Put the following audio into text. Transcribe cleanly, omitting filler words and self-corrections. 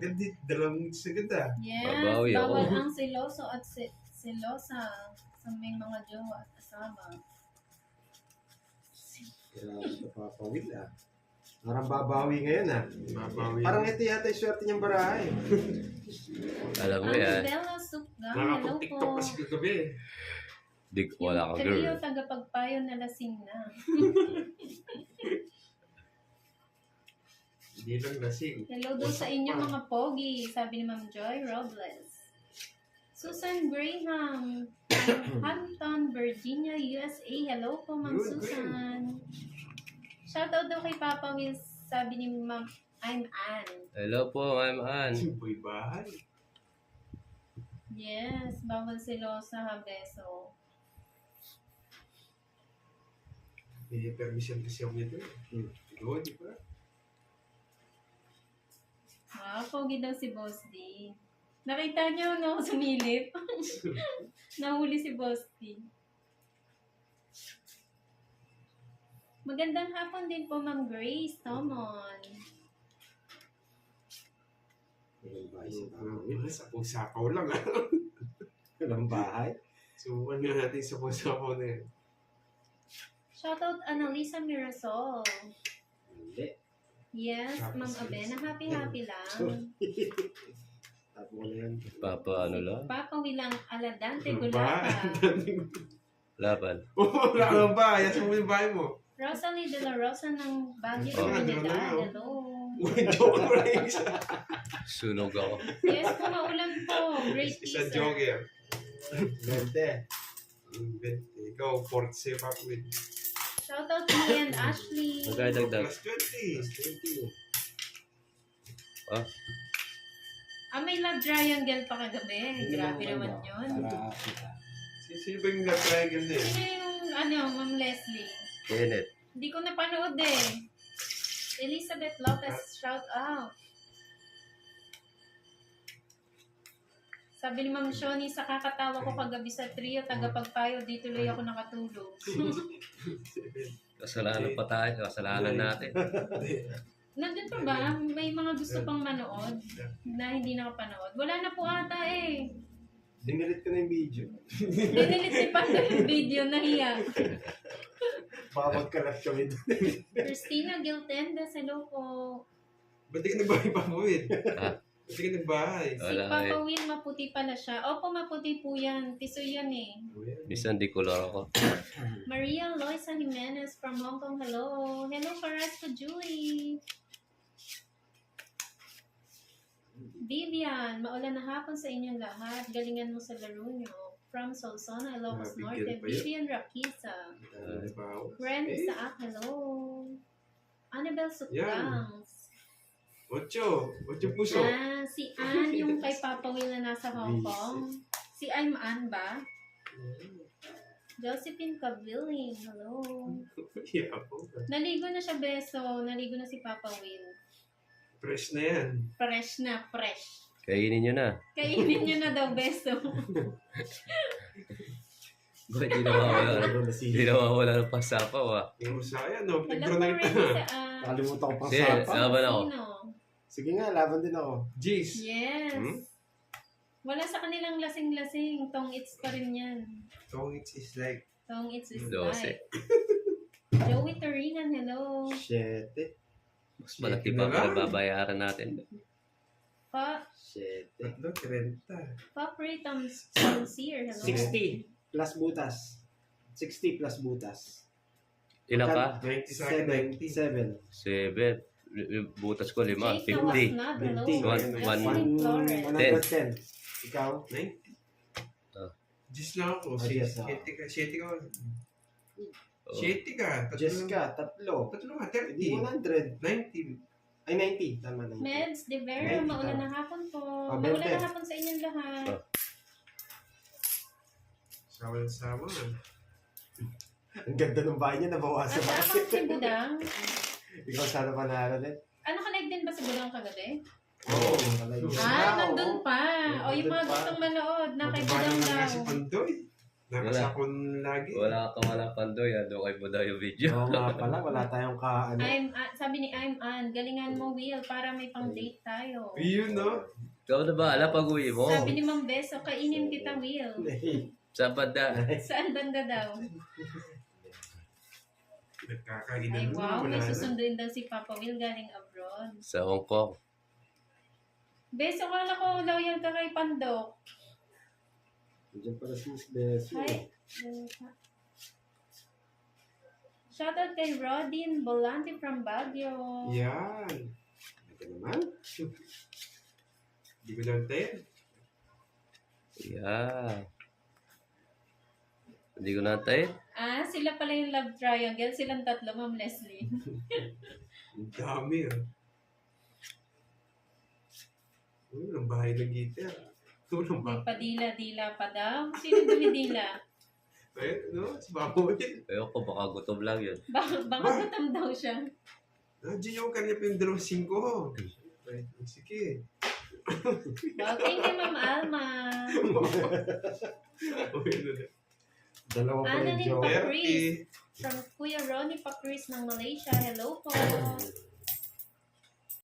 Agad di, dalawang sagad ah. Yes, Babawi ako. bawal ang siloso at silosa sa may mga jowa at asawa. Kaya napapawil ah. Parang babawi ngayon ah. Mabawi. Parang ito yata yung swerte niyang barahay. Alam mo Ang yan. Bella Supgang, hello Nakapag-tiktok po. pa si kagabi. Wala kang Trio girl. tagapagpayo na lasing na. Hindi lang lasing. Hello doon sa inyo mga pogi, sabi ni Ma'am Joy Robles. Susan Graham, Hampton, Virginia, USA. Hello po, Ma'am Good, Susan. Shoutout daw kay Papa Will, sabi ni Ma'am I'm Ann. Hello po, I'm Ann. Boy bahay. Yes, bawal silosa ha, beso. May permission kasi ako nito. Oo, di ba? Pogi daw si Boss D. Nakita niyo, no, sumilip. Nahuli si Boss D. Magandang hapon din po, Ma'am Grace Tomon. Walang bahay sa bahay. Sapaw-sapaw lang ah. Walang bahay. Subukan nga natin sapaw-sapaw na yan. Shoutout Annalisa Mirasol. Hindi. Yes, Ma'am Abena. Happy lang. Tapo ko na yan. Papa, ano lang? Papa Wilang Aladante Ano ba? Gulata. Laban. Wala kang bahay. Asa mo yung bahay mo? Rosalie De La Rosa ng Baguio Oh. Trinidad. Hello. Joke mo lang isa. Sunog ako. Yes, po, maulan po. Great Isa teaser. joker. Bente. Ikaw, fourth safe up with Shoutout to me and Ashley. Magdadagdag. plus 20. 20. May love triangle pa kagabi. Grabe naman yun. Para kita. Sino ba yung love triangle na yun? Sino yung, Ma'am Leslie? Kenneth. Hindi ko napanood eh. Elizabeth Lopez, shout out. Sabi ni Ma'am Shoni, sa kakatawa ko kagabi sa trio, tagapagpayo, di tuloy ako nakatulog. Kasalanan pa tayo. Kasalanan natin. Nandun pa ba? May mga gusto pang manood na hindi nakapanood? Wala na po ata eh. Dinilit ko na yung video. Dinilit si Panda yung video, nahiya. Baka magkalat kami doon. Christina Giltendas, hello po. Ba't di ka nagbahay pa mo eh? Ha? Ba't di ka nagbahay? Si Wala Papa eh. Will, maputi pala siya. Opo, maputi po yan. Tiso yan eh. Bisan di color ako. Maria Loisa Jimenez from Hong Kong, hello. Hello, Carrasco Julie. Vivian, maulan na hapon sa inyong lahat. Galingan mo sa laro nyo. From Solsona, Ilocos Bigyan Norte, pa yun. Vivian Rakisa. Friend Isaac, hello. Annabelle Sucrangs. Ocho puso. Si Ann, yung kay Papa Will na nasa Hong Kong. Si I'm Ann ba? Josephine Cavilling, hello. Yeah po. Naligo na siya, beso. Naligo na si Papa Will. Fresh na yan. Fresh na, fresh. Kainin nyo na. Kainin niyo na daw, beso. Bakit di nawawala? Di nawawala ng pasapaw ah. Yung Rosaya, no? Hello, Pedro na Marisa. Nakalimutan ko pang Sige, sapa. laban ako. Sino? Sige nga, laban din ako. Jeez. Yes. Hmm? Wala sa kanilang lasing-lasing. Tong it's pa rin yan. Tongits is like, Tong it's is Dose. like. Joey Torinan, hello. Shete. Mas malaki pa ang babayaran natin. Shete. 30. Papri Sincere, hello. 60 plus butas. 60 plus butas. Ilan ka? 90 sa akin, 90. 7. Butas ko 5. Jake 50. Nawasnad, hello. 50. Justin Flores. 110. Ikaw? 90. Jeez lang ako. Ah, yes, 7 ka. Oh. 7 ka. Jess ka, tatlo. Tatlo ka, Hindi 30. 100. 90. Ay, 90. Tama, 90. Meds, De Vera, 90 maulan tama. na hapon po. Ah, Maulan 20. na hapon sa inyong lahat. Ah. Sama-sama. Ang ganda ng bahay niya, nabawasan At pa. ako si Budang. Ikaw sana panalo din. Ano ka din ba si Budang kagabi? Oo. Nandun pa. O yung mga Nandun pa. gustong manood na kay Mababa Budang naman daw. nga si Pandoy. Nakasakon lagi. Wala ka wala pandoy, doon kayo mo daw yung video. Oo nga pala, wala tayong ka, ano. Sabi ni I'm Ann, galingan mo Will para may pang date tayo. Yun, no? Ikaw na bahala pag-uwi mo. Sabi ni Ma'am Beso, kainin kita Will. Sa banda. Saan banda daw? Nagkakainan Ay mo. wow, Wala may na. susunduin daw si Papa Will galing abroad. Sa Hong Kong. Beso, kala ko loyal ka kay Pandok. Diyan pala si Miss Bessie. Hi. Shoutout kay Rodin Bolante from Baguio. Yan. Ito naman. Hindi ko natin. Yeah. Hindi ko natin. Sila pala yung love triangle. Silang tatlo, Ma'am Leslie. Ang dami, ah. Ang bahay ng gitar. Tulong May ba? padila-dila pa daw. Sino dumidila? Eh, no? Si Baboy. Ayoko, baka gutom lang yun. Baka gutom daw siya. Nandiyan yung kanya pa yung 2.5. Sige. Okay kay Ma'am Alma. Dalawa pa yung Annalyn joke. Papris. From Kuya Ronnie Papris ng Malaysia. Hello po.